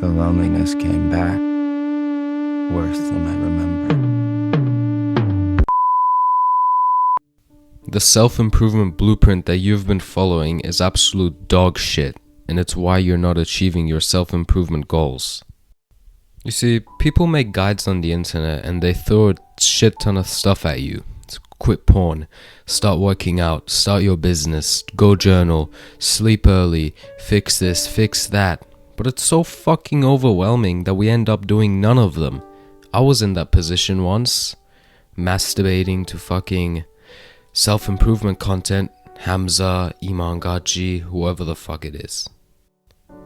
The loneliness came back, worse than I remember. The self-improvement blueprint that you've been following is absolute dog shit, and it's why you're not achieving your self-improvement goals. You see, people make guides on the internet and they throw a shit ton of stuff at you. Quit porn, start working out, start your business, go journal, sleep early, fix this, fix that. But it's so fucking overwhelming that we end up doing none of them. I was in that position once, masturbating to fucking self-improvement content, Hamza, Iman Gaji, whoever the fuck it is.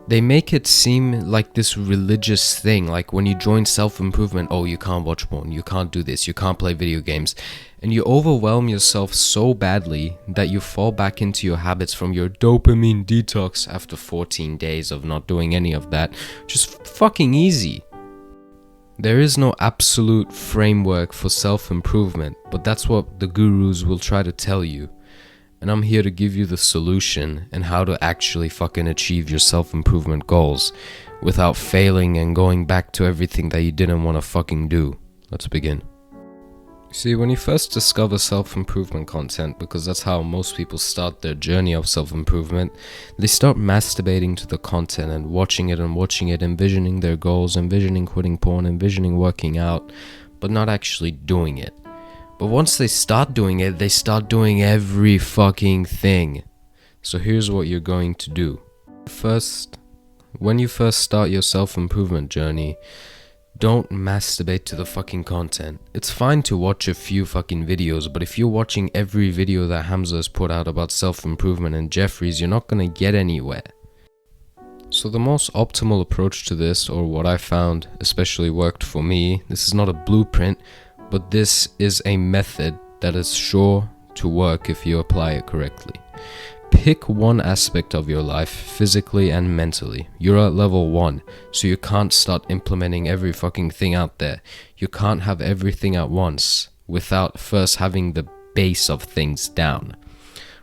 They make it seem like this religious thing, like when you join self-improvement, oh, you can't watch porn, you can't do this, you can't play video games, and you overwhelm yourself so badly that you fall back into your habits from your dopamine detox after 14 days of not doing any of that. Just fucking easy. There is no absolute framework for self-improvement, but that's what the gurus will try to tell you. And I'm here to give you the solution and how to actually fucking achieve your self-improvement goals without failing and going back to everything that you didn't want to fucking do. Let's begin. See, when you first discover self-improvement content, because that's how most people start their journey of self-improvement, they start masturbating to the content and watching it, envisioning their goals, envisioning quitting porn, envisioning working out, but not actually doing it. But once they start doing it, they start doing every fucking thing. So here's what you're going to do. First, when you first start your self-improvement journey, don't masturbate to the fucking content. It's fine to watch a few fucking videos, but if you're watching every video that Hamza has put out about self-improvement and Jeffries, you're not gonna get anywhere. So the most optimal approach to this, or what I found especially worked for me, this is not a blueprint, but this is a method that is sure to work if you apply it correctly. Pick one aspect of your life, physically and mentally. You're at level 1, so you can't start implementing every fucking thing out there. You can't have everything at once without first having the base of things down.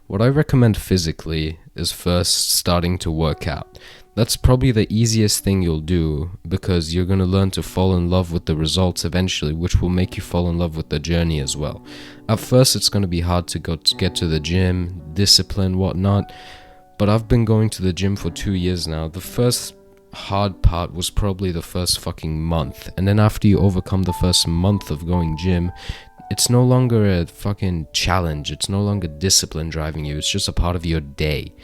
What I recommend physically is first starting to work out. That's probably the easiest thing you'll do because you're going to learn to fall in love with the results eventually, which will make you fall in love with the journey as well. At first, it's going to be hard to get to the gym, discipline, whatnot, but I've been going to the gym for 2 years now. The first hard part was probably the first fucking month, and then after you overcome the first month of going gym, it's no longer a fucking challenge, it's no longer discipline driving you, it's just a part of your day.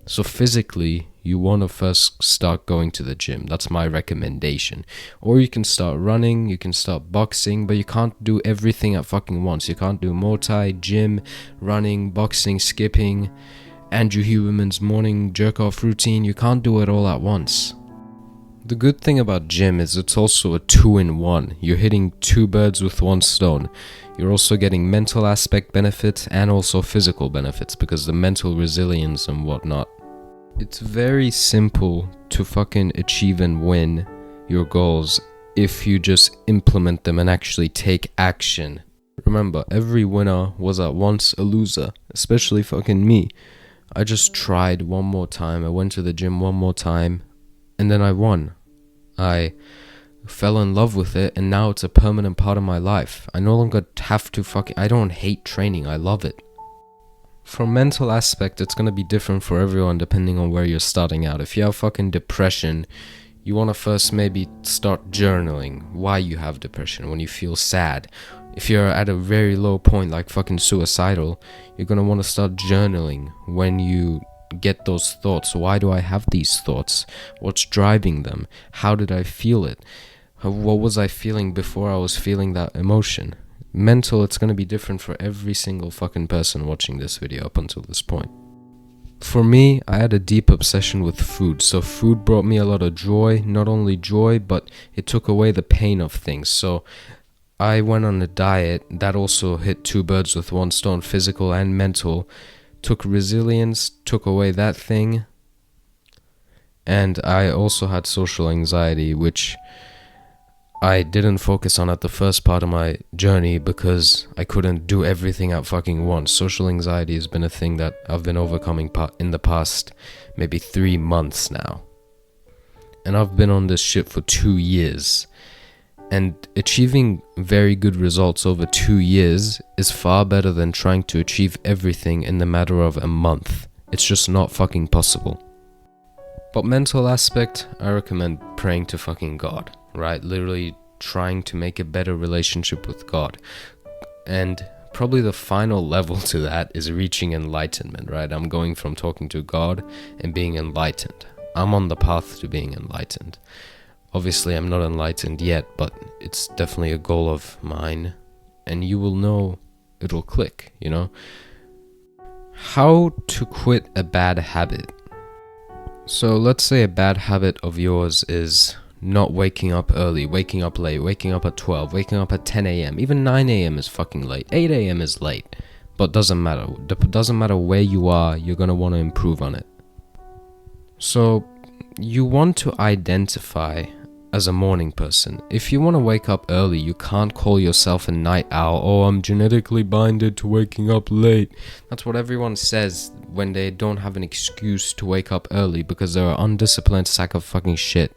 So physically, you want to first start going to the gym. That's my recommendation. Or you can start running, you can start boxing, but you can't do everything at fucking once. You can't do Muay Thai, gym, running, boxing, skipping, Andrew Huberman's morning jerk-off routine. You can't do it all at once. The good thing about gym is it's also a 2-in-1. You're hitting 2 birds with 1 stone. You're also getting mental aspect benefits and also physical benefits because the mental resilience and whatnot. It's very simple to fucking achieve and win your goals if you just implement them and actually take action. Remember, every winner was at once a loser, especially fucking me. I just tried one more time, I went to the gym one more time, and then I won. I fell in love with it, and now it's a permanent part of my life. I no longer have to I don't hate training, I love it. From mental aspect, it's gonna be different for everyone depending on where you're starting out. If you have fucking depression, you wanna first maybe start journaling why you have depression, when you feel sad. If you're at a very low point, like fucking suicidal, you're gonna wanna start journaling when you get those thoughts. Why do I have these thoughts? What's driving them? How did I feel it? What was I feeling before I was feeling that emotion? Mental, it's going to be different for every single fucking person watching this video up until this point. For me, I had a deep obsession with food, so food brought me a lot of joy. Not only joy, but it took away the pain of things. So I went on a diet that also hit 2 birds with 1 stone, physical and mental. Took resilience, took away that thing. And I also had social anxiety, which I didn't focus on at the first part of my journey because I couldn't do everything at fucking once. Social anxiety has been a thing that I've been overcoming in the past maybe 3 months now. and I've been on this shit for 2 years. And achieving very good results over 2 years is far better than trying to achieve everything in the matter of a month. It's just not fucking possible. But mental aspect, I recommend praying to fucking God, right? Literally trying to make a better relationship with God. And probably the final level to that is reaching enlightenment, right? I'm going from talking to God and being enlightened. I'm on the path to being enlightened. Obviously, I'm not enlightened yet, but it's definitely a goal of mine. And you will know, it'll click, you know? How to quit a bad habit. So let's say a bad habit of yours is not waking up early, waking up late, waking up at 12, waking up at 10 a.m. Even 9 a.m. is fucking late. 8 a.m. is late. But doesn't matter. Doesn't matter where you are, you're going to want to improve on it. So you want to identify as a morning person. If you want to wake up early, you can't call yourself a night owl. Oh, I'm genetically binded to waking up late. That's what everyone says when they don't have an excuse to wake up early because they're an undisciplined sack of fucking shit.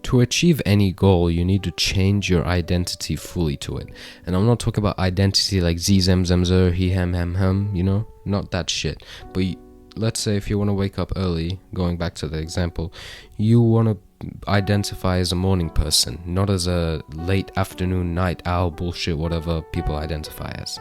To achieve any goal, you need to change your identity fully to it. And I'm not talking about identity like zem zem zer he hem hem hem, you know, not that shit. But let's say if you want to wake up early, going back to the example, you want to identify as a morning person, not as a late afternoon night owl bullshit, whatever people identify as.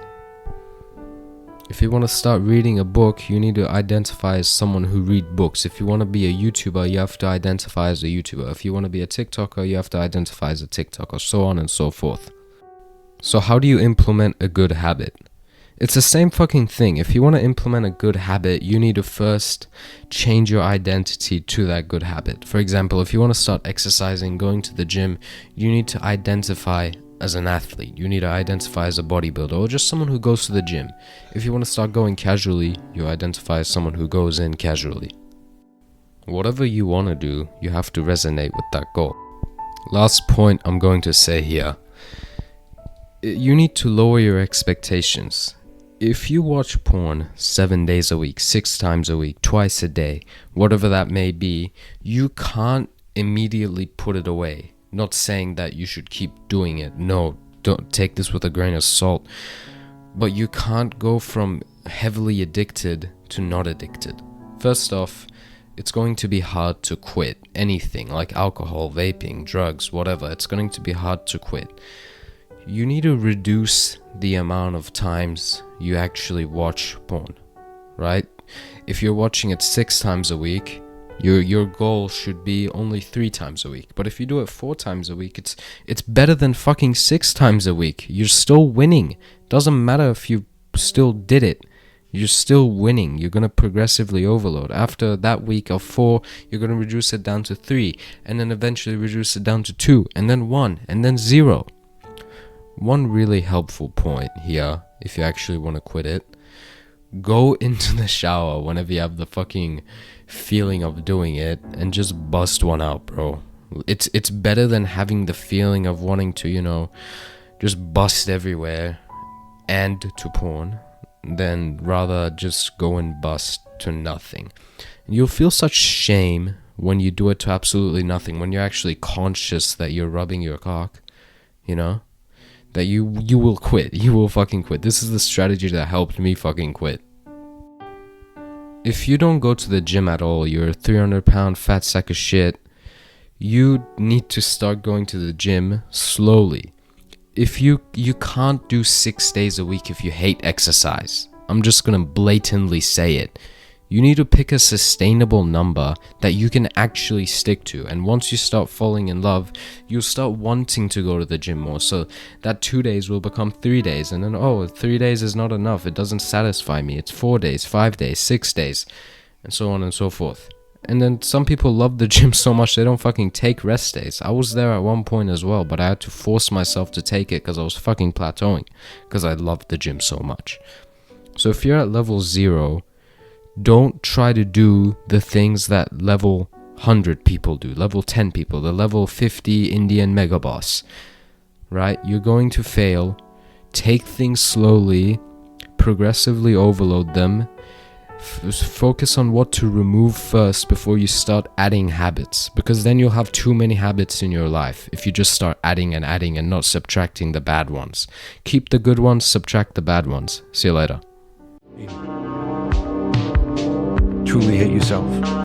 If you want to start reading a book, you need to identify as someone who reads books. If you want to be a YouTuber, you have to identify as a YouTuber. If you want to be a TikToker, you have to identify as a TikToker, so on and so forth. So how do you implement a good habit? It's the same fucking thing. If you want to implement a good habit, you need to first change your identity to that good habit. For example, if you want to start exercising, going to the gym, you need to identify as an athlete. You need to identify as a bodybuilder or just someone who goes to the gym. If you want to start going casually, you identify as someone who goes in casually. Whatever you want to do, you have to resonate with that goal. Last point I'm going to say here. You need to lower your expectations. If you watch porn 7 days a week, 6 times a week, twice a day, whatever that may be, you can't immediately put it away. Not saying that you should keep doing it. No, don't take this with a grain of salt. But you can't go from heavily addicted to not addicted. First off, it's going to be hard to quit anything like alcohol, vaping, drugs, whatever. It's going to be hard to quit. You need to reduce the amount of times you actually watch porn, right? If you're watching it 6 times a week, your goal should be only 3 times a week. But if you do it 4 times a week, it's better than fucking 6 times a week. You're still winning. Doesn't matter if you still did it. You're still winning. You're going to progressively overload. After that week of 4, you're going to reduce it down to 3, and then eventually reduce it down to 2, and then 1, and then 0. One really helpful point here, if you actually want to quit it, go into the shower whenever you have the fucking feeling of doing it and just bust one out, bro. It's better than having the feeling of wanting to, you know, just bust everywhere and to porn, than rather just go and bust to nothing. You'll feel such shame when you do it to absolutely nothing, when you're actually conscious that you're rubbing your cock, you know? That you will quit. You will fucking quit. This is the strategy that helped me fucking quit. If you don't go to the gym at all, you're a 300-pound fat sack of shit, you need to start going to the gym slowly. If you can't do 6 days a week if you hate exercise. I'm just gonna blatantly say it. You need to pick a sustainable number that you can actually stick to. And once you start falling in love, you'll start wanting to go to the gym more. So that 2 days will become 3 days. And then, 3 days is not enough. It doesn't satisfy me. It's 4 days, 5 days, 6 days, and so on and so forth. And then some people love the gym so much they don't fucking take rest days. I was there at one point as well, but I had to force myself to take it because I was fucking plateauing because I loved the gym so much. So if you're at level 0, don't try to do the things that level 100 people do, level 10 people, the level 50 Indian mega boss, right? You're going to fail. Take things slowly, progressively overload them. Focus on what to remove first before you start adding habits, because then you'll have too many habits in your life if you just start adding and not subtracting the bad ones. Keep the good ones, subtract the bad ones. See you later. Truly hate yourself.